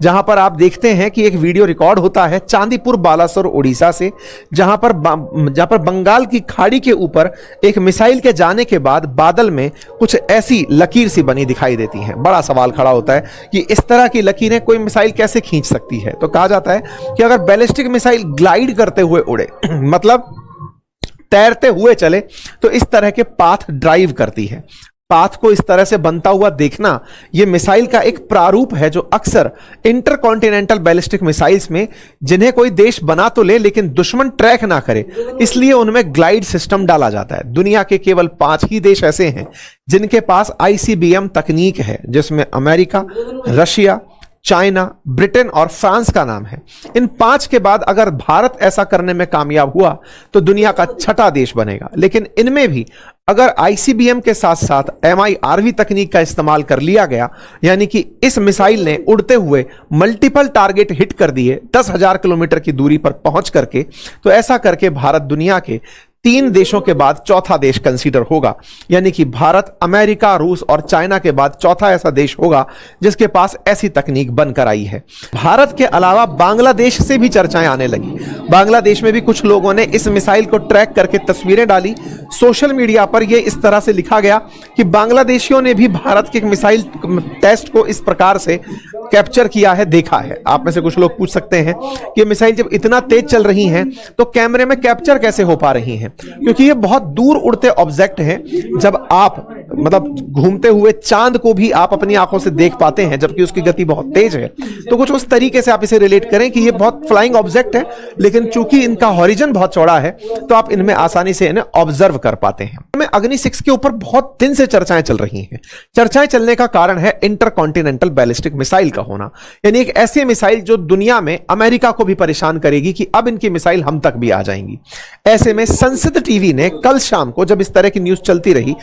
जहां पर आप देखते हैं कि एक वीडियो रिकॉर्ड होता है चांदीपुर बालासोर उड़ीसा से, जहां पर बंगाल की खाड़ी के ऊपर एक मिसाइल के जाने के बाद बादल में कुछ ऐसी लकीर सी बनी दिखाई देती है। बड़ा सवाल खड़ा होता है कि इस तरह की लकीरें कोई मिसाइल कैसे खींच सकती है। तो कहा जाता है कि अगर बैलिस्टिक मिसाइल ग्लाइड करते हुए उड़े मतलब तैरते हुए चले तो इस तरह के पाथ ड्राइव करती है। पाथ को इस तरह से बनता हुआ देखना यह मिसाइल का एक प्रारूप है जो अक्सर इंटरकॉन्टिनेंटल बैलिस्टिक मिसाइल्स में, जिन्हें कोई देश बना तो ले लेकिन दुश्मन ट्रैक ना करे, इसलिए उनमें ग्लाइड सिस्टम डाला जाता है। दुनिया के केवल 5 ही देश ऐसे हैं जिनके पास ICBM तकनीक है, जिसमें अमेरिका, रशिया, चाइना, ब्रिटेन और फ्रांस का नाम है। इन 5 के बाद अगर भारत ऐसा करने में कामयाब हुआ तो दुनिया का 6ठा देश बनेगा। लेकिन इनमें भी अगर ICBM के साथ साथ MIRV तकनीक का इस्तेमाल कर लिया गया, यानी कि इस मिसाइल ने उड़ते हुए मल्टीपल टारगेट हिट कर दिए 10,000 किलोमीटर की दूरी पर पहुंच करके, तो ऐसा करके भारत दुनिया के 3 देशों के बाद चौथा देश कंसीडर होगा। यानी कि भारत, अमेरिका, रूस और चाइना के बाद चौथा ऐसा देश होगा जिसके पास ऐसी तकनीक बनकर आई है। भारत के अलावा बांग्लादेश से भी चर्चाएं आने लगी। बांग्लादेश में भी कुछ लोगों ने इस मिसाइल को ट्रैक करके तस्वीरें डाली। सोशल मीडिया पर यह इस तरह से लिखा गया कि बांग्लादेशियों ने भी भारत के मिसाइल टेस्ट को इस प्रकार से कैप्चर किया है, देखा है। आप में से कुछ लोग पूछ सकते हैं कि मिसाइल जब इतना तेज चल रही हैं तो कैमरे में कैप्चर कैसे हो पा रही हैं? क्योंकि ये बहुत दूर उड़ते ऑब्जेक्ट हैं। जब आप मतलब घूमते हुए चांद को भी आप अपनी आंखों से देख पाते हैं, जबकि उसकी गति बहुत तेज है, तो कुछ उस तरीके से आप इसे रिलेट करें कि ये बहुत फ्लाइंग ऑब्जेक्ट है, लेकिन चूंकि इनका हॉरिजन बहुत चौड़ा है तो आप इनमें आसानी से इन्हें ऑब्जर्व कर पाते हैं। अग्नि 6 के ऊपर बहुत दिन से चर्चाएं चल रही हैं। चर्चाएं चलने का कारण है इंटरकॉन्टिनेंटल बैलिस्टिक मिसाइल का होना, यानी एक ऐसी मिसाइल जो दुनिया में अमेरिका को भी परेशान करेगी कि अब इनकी मिसाइल हम तक भी आ जाएंगी। ऐसे में संसद टीवी ने कल शाम को, जब इस तरह की न्यूज चलती रही,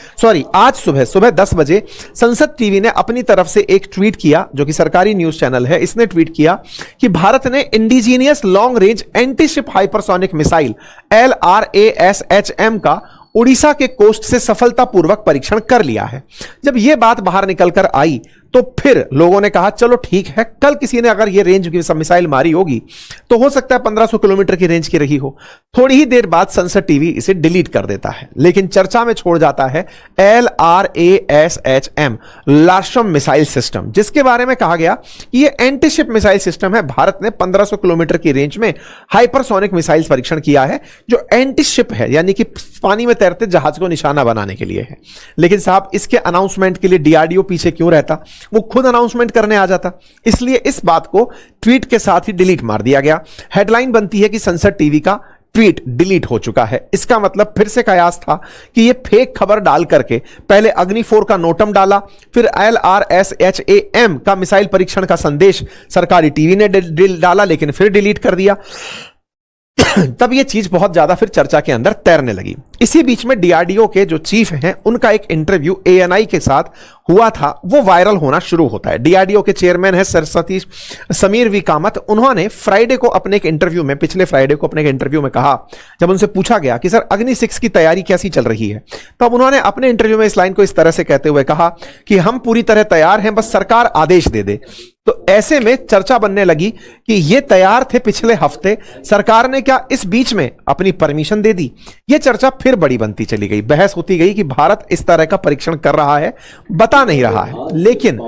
आज सुबह 10 बजे संसद टीवी ने अपनी तरफ से एक ट्वीट किया, जो कि सरकारी न्यूज चैनल है। इसने ट्वीट किया कि भारत ने indigenous long range antiship hypersonic missile LRASHM का उड़ीसा के कोस्ट से सफलतापूर्वक परीक्षण कर लिया है। जब यह बात बाहर निकलकर आई तो फिर लोगों ने कहा चलो ठीक है, कल किसी ने अगर यह रेंज की मिसाइल मारी होगी तो हो सकता है 1500 किलोमीटर की रेंज की रही हो। थोड़ी ही देर बाद संसद टीवी इसे डिलीट कर देता है, लेकिन चर्चा में छोड़ जाता है LRASHM लार्शम मिसाइल सिस्टम, जिसके बारे में कहा गया कि यह एंटीशिप मिसाइल सिस्टम है। भारत ने 1500 किलोमीटर की रेंज में हाइपरसोनिक मिसाइल परीक्षण किया है, जो एंटीशिप है, यानी कि पानी में तैरते जहाज को निशाना बनाने के लिए है। लेकिन साहब, इसके अनाउंसमेंट के लिए DRDO पीछे क्यों रहता? वो खुद अनाउंसमेंट करने आ जाता। इसलिए इस बात को ट्वीट के साथ ही डिलीट मार दिया गया। हेडलाइन बनती है कि संसद टीवी का ट्वीट डिलीट हो चुका है। इसका मतलब फिर से कयास था कि ये फेक खबर डाल करके पहले अग्नि 4 का नोटम डाला, फिर LRASHM का मिसाइल परीक्षण का संदेश सरकारी टीवी ने डाला, लेकिन फिर डिलीट कर दिया। तब यह चीज बहुत ज्यादा फिर चर्चा के अंदर तैरने लगी। इसी बीच में DRDO के जो चीफ हैं, उनका एक इंटरव्यू ANI के साथ हुआ था, वो वायरल होना शुरू होता है। DRDO के चेयरमैन है सतीश समीर वी कामत। उन्होंने फ्राइडे को अपने एक इंटरव्यू में, पिछले फ्राइडे को अपने एक इंटरव्यू में कहा, जब उनसे पूछा गया कि सर अग्नि 6 की तैयारी कैसी चल रही है, तो अब उन्होंने अपने इंटरव्यू में इस लाइन को इस तरह से कहते हुए कहा कि हम पूरी तरह तैयार हैं, बस सरकार आदेश दे दे। तो ऐसे में चर्चा बनने लगी कि ये तैयार थे पिछले हफ्ते, सरकार ने क्या इस बीच में अपनी परमिशन दे दी? ये चर्चा फिर बड़ी बनती चली गई। बहस होती गई कि भारत इस तरह का परीक्षण कर रहा है, बता नहीं रहा है। लेकिन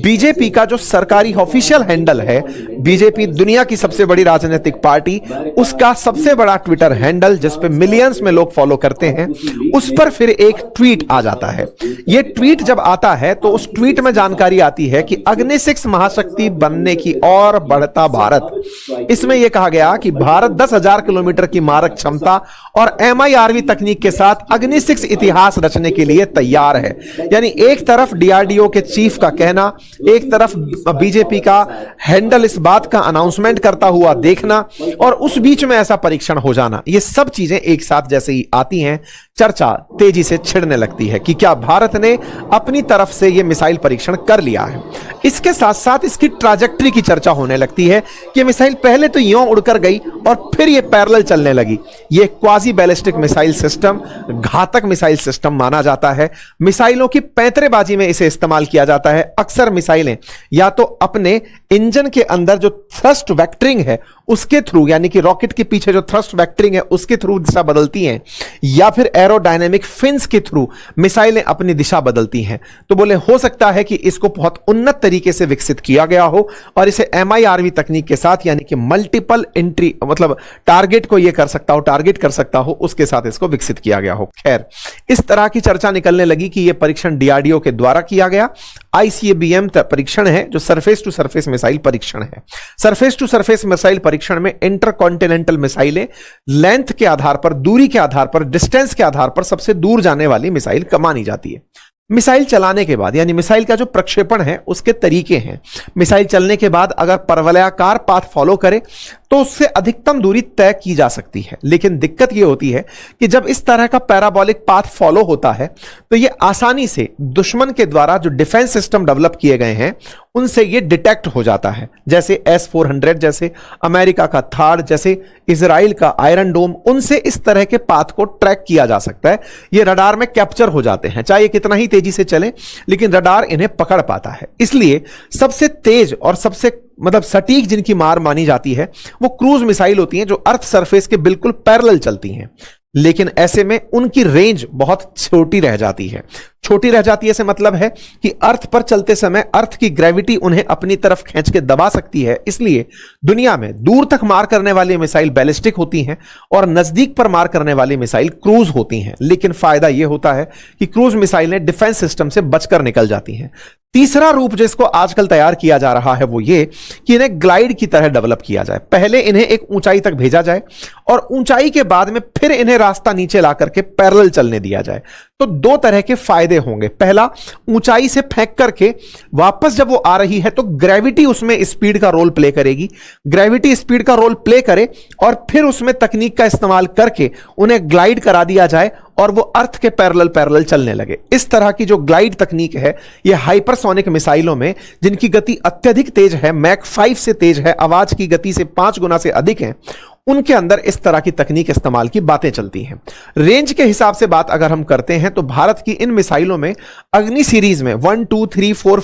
बीजेपी का जो सरकारी ऑफिशियल हैंडल है, बीजेपी दुनिया की सबसे बड़ी राजनीतिक पार्टी, उसका सबसे बड़ा ट्विटर हैंडल जिस पे मिलियंस में लोग फॉलो करते हैं, उस पर फिर एक ट्वीट आ जाता है। यह ट्वीट जब आता है तो उस ट्वीट में जानकारी आती है कि अग्नि 6 महाशक्ति बनने की ओर बढ़ता भारत। इसमें यह कहा गया कि भारत 10,000 किलोमीटर की मारक क्षमता और MIRV तकनीक के साथ अग्नि 6 इतिहास रचने के लिए तैयार है। यानी एक तरफ DRDO के चीफ का कहना, एक तरफ बीजेपी का हैंडल इस बात का अनाउंसमेंट करता हुआ देखना, और उस बीच में ऐसा परीक्षण हो जाना। ये सब चीजें एक साथ जैसे ही आती हैं, चर्चा तेजी से छिड़ने लगती है कि क्या भारत ने अपनी तरफ से यह मिसाइल परीक्षण कर लिया है। इसके साथ साथ इसकी ट्रैजेक्टरी की चर्चा होने लगती है कि मिसाइल पहले तो यूं उड़कर गई और फिर यह पैरेलल चलने लगी। यह क्वाजी बैलिस्टिक मिसाइल सिस्टम घातक मिसाइल सिस्टम माना जाता है। मिसाइलों की पैंतरेबाजी में इसे इस्तेमाल किया जाता है। अक्सर मिसाइलें या तो अपने इंजन के अंदर जो थ्रस्ट वेक्टरिंग है उसके थ्रू, यानी कि रॉकेट के पीछे जो थ्रस्ट वेक्टरिंग है उसके थ्रू दिशा बदलती हैं, या फिर एरोडायनेमिक फिन्स के थ्रू मिसाइलें अपनी दिशा बदलती हैं। तो बोले हो सकता है कि इसको बहुत उन्नत तरीके से विकसित किया गया हो और इसे MIRV तकनीक के साथ, यानी कि मल्टीपल एंट्री, मतलब टारगेट को यह कर सकता हो, टारगेट कर सकता हो, उसके साथ इसको विकसित किया गया हो। खैर, इस तरह की चर्चा निकलने लगी कि यह परीक्षण DRDO के द्वारा किया गया ICBM परीक्षण है, जो सरफेस टू सरफेस मिसाइल परीक्षण है। सरफेस टू सरफेस मिसाइल परीक्षण में इंटरकॉन्टिनेंटल मिसाइलें लेंथ के आधार पर, दूरी के आधार पर, डिस्टेंस के आधार पर सबसे दूर जाने वाली मिसाइल मानी जाती है। मिसाइल चलाने के बाद, यानी मिसाइल का जो प्रक्षेपण है उसके तरीके हैं। मिसाइल चलने के बाद अगर परवलयाकार पाथ फॉलो करे तो उससे अधिकतम दूरी तय की जा सकती है। लेकिन दिक्कत यह होती है कि जब इस तरह का पैराबोलिक पाथ फॉलो होता है तो यह आसानी से दुश्मन के द्वारा जो डिफेंस सिस्टम डेवलप किए गए हैं उनसे यह डिटेक्ट हो जाता है। जैसे S-400, जैसे अमेरिका का थार्ड, जैसे इजराइल का आयरन डोम, उनसे इस तरह के पाथ को ट्रैक किया जा सकता है। ये रडार में कैप्चर हो जाते हैं, चाहे ये कितना ही तेजी से चले, लेकिन रडार इन्हें पकड़ पाता है। इसलिए सबसे तेज और सबसे सटीक जिनकी मार मानी जाती है वो क्रूज मिसाइल होती हैं, जो अर्थ सरफेस के बिल्कुल पैरेलल चलती हैं। लेकिन ऐसे में उनकी रेंज बहुत छोटी रह जाती है। छोटी रह जाती है से मतलब है कि अर्थ पर चलते समय अर्थ की ग्रेविटी उन्हें अपनी तरफ खींच के दबा सकती है। इसलिए दुनिया में दूर तक मार करने वाली मिसाइल बैलिस्टिक होती हैं और नजदीक पर मार करने वाली मिसाइल क्रूज होती हैं। लेकिन फायदा यह होता है कि क्रूज मिसाइलें डिफेंस सिस्टम से बचकर निकल जाती हैं। तीसरा रूप जिसको आजकल तैयार किया जा रहा है वो ये कि इन्हें ग्लाइड की तरह डेवलप किया जाए। पहले इन्हें एक ऊंचाई तक भेजा जाए और ऊंचाई के बाद में फिर इन्हें रास्ता नीचे ला करके पैरेलल चलने दिया जाए। तो दो तरह के फायदे होंगे। पहला, ऊंचाई से फेंक करके वापस जब वो आ रही है तो ग्रेविटी उसमें स्पीड का रोल प्ले करेगी। ग्रेविटी स्पीड का रोल प्ले करे और फिर उसमें तकनीक का इस्तेमाल करके उन्हें ग्लाइड करा दिया जाए और वो अर्थ के पैरेलल चलने लगे। इस तरह की जो ग्लाइड तकनीक है ये हाइपरसोनिक मिसाइलों में, जिनकी गति अत्यधिक तेज है, मैक 5 से तेज है, आवाज की गति से 5 गुना से अधिक है, उनके अंदर इस तरह की तकनीक इस्तेमाल की बातें चलती हैं। रेंज के हिसाब से बात अगर हम करते हैं तो भारत की इन मिसाइलों में अग्नि सीरीज में 1, 2, 3, 4,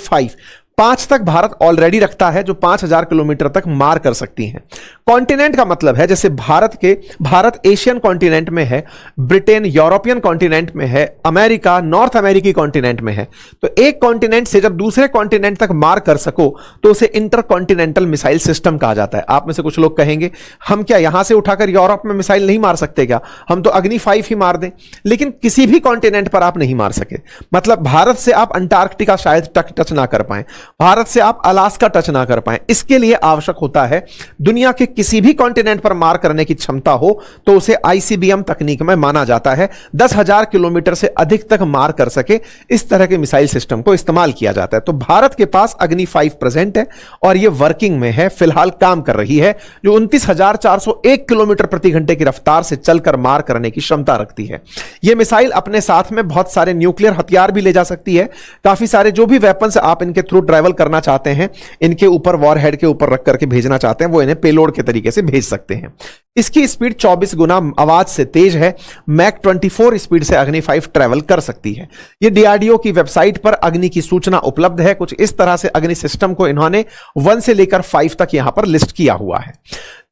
5 तक भारत ऑलरेडी रखता है, जो 5000 किलोमीटर तक मार कर सकती हैं। कॉन्टिनेंट का मतलब है जैसे भारत एशियन कॉन्टिनेंट में है, ब्रिटेन यूरोपियन कॉन्टिनेंट में है, अमेरिका नॉर्थ अमेरिकी कॉन्टिनेंट में है। तो एक कॉन्टिनेंट से जब दूसरे कॉन्टिनेंट तक मार कर सको तो उसे इंटरकॉन्टिनेंटल मिसाइल सिस्टम कहा जाता है। आप में से कुछ लोग कहेंगे हम क्या यहां से उठाकर यूरोप में मिसाइल नहीं मार सकते क्या, हम तो अग्नि 5 ही मार दें। लेकिन किसी भी कॉन्टिनेंट पर आप नहीं मार सके। मतलब भारत से आप अंटार्कटिका शायद टच ना कर पाए, भारत से आप अलास्का टच ना कर पाए। इसके लिए आवश्यक होता है दुनिया के किसी भी कॉन्टिनेंट पर मार करने की क्षमता हो तो उसे ICBM तकनीक में माना जाता है। 10,000 किलोमीटर से अधिक तक मार कर सके इस तरह के मिसाइल सिस्टम को इस्तेमाल किया जाता है। तो भारत के पास अग्नि 5 प्रेजेंट है और यह वर्किंग में है, फिलहाल काम कर रही है, जो 29,401 किलोमीटर प्रति घंटे की रफ्तार से चलकर मार करने की क्षमता रखती है। यह मिसाइल अपने साथ में बहुत सारे न्यूक्लियर हथियार भी ले जा सकती है। काफी सारे जो भी वेपन्स आप इनके थ्रू ट्रैवल करना चाहते हैं, इनके ऊपर वॉरहेड के ऊपर रख करके भेजना चाहते हैं, वो इन्हें पेलोड के तरीके से भेज सकते हैं। इसकी स्पीड 24 गुना आवाज से तेज है। मैक 24 स्पीड से अग्नि 5 ट्रैवल कर सकती है। यह DRDO की वेबसाइट पर अग्नि की सूचना उपलब्ध है। कुछ इस तरह से अग्नि सिस्टम को इन्होंने 1 से लेकर 5 तक यहां पर लिस्ट किया हुआ है।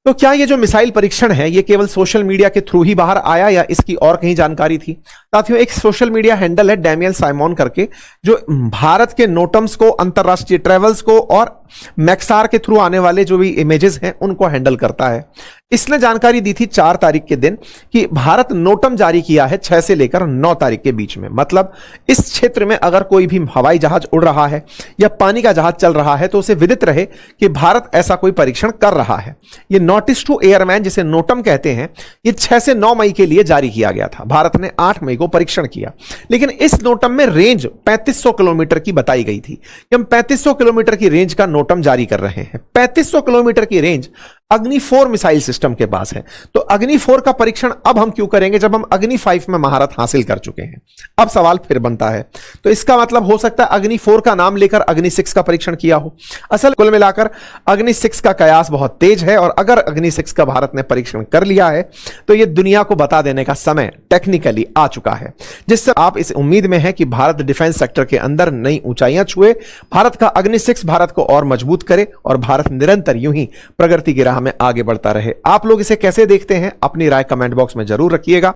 तो क्या ये जो मिसाइल परीक्षण है ये केवल सोशल मीडिया के थ्रू ही बाहर आया या इसकी और कहीं जानकारी थी? साथियों, एक सोशल मीडिया हैंडल है डैनियल साइमन करके, जो भारत के नोटम्स को, अंतरराष्ट्रीय ट्रेवल्स को और मैक्सार के थ्रू आने वाले जो भी इमेजेस हैं उनको हैंडल करता है। इसने जानकारी दी थी 4 तारीख के दिन कि भारत नोटम जारी किया है 6 से लेकर 9 तारीख के बीच में। मतलब इस क्षेत्र में अगर कोई भी हवाई जहाज उड़ रहा है या पानी का जहाज चल रहा है तो उसे विदित रहे कि भारत ऐसा कोई परीक्षण कर रहा है। ये नोटिस टू एयरमैन जिसे नोटम कहते हैं, ये 6 से 9 मई के लिए जारी किया गया था। भारत ने 8 मई को परीक्षण किया, लेकिन इस नोटम में रेंज 3500 किलोमीटर की बताई गई थी कि हम 3500 किलोमीटर की रेंज का नोटम जारी कर रहे हैं। 3500 किलोमीटर की रेंज अग्नि 4 मिसाइल सिस्टम के पास है। तो अग्नि 4 का परीक्षण अब हम क्यों करेंगे जब हम अग्नि 5 में महारत हासिल कर चुके हैं? अब सवाल फिर बनता है, तो इसका मतलब हो सकता है अग्नि 4 का नाम लेकर अग्नि 6 का परीक्षण किया हो। असल कुल मिलाकर अग्नि 6 का कयास बहुत तेज है, और अगर अग्नि 6 का भारत ने परीक्षण कर लिया है तो यह दुनिया को बता देने का समय टेक्निकली आ चुका है, जिससे आप इस उम्मीद में हैं कि भारत डिफेंस सेक्टर के अंदर नई ऊंचाइयां छुए, भारत का अग्नि 6 भारत को और मजबूत करे और भारत निरंतर यूं ही प्रगति की राह में आगे बढ़ता रहे। आप लोग इसे कैसे देखते हैं? अपनी राय कमेंट बॉक्स में जरूर रखिएगा।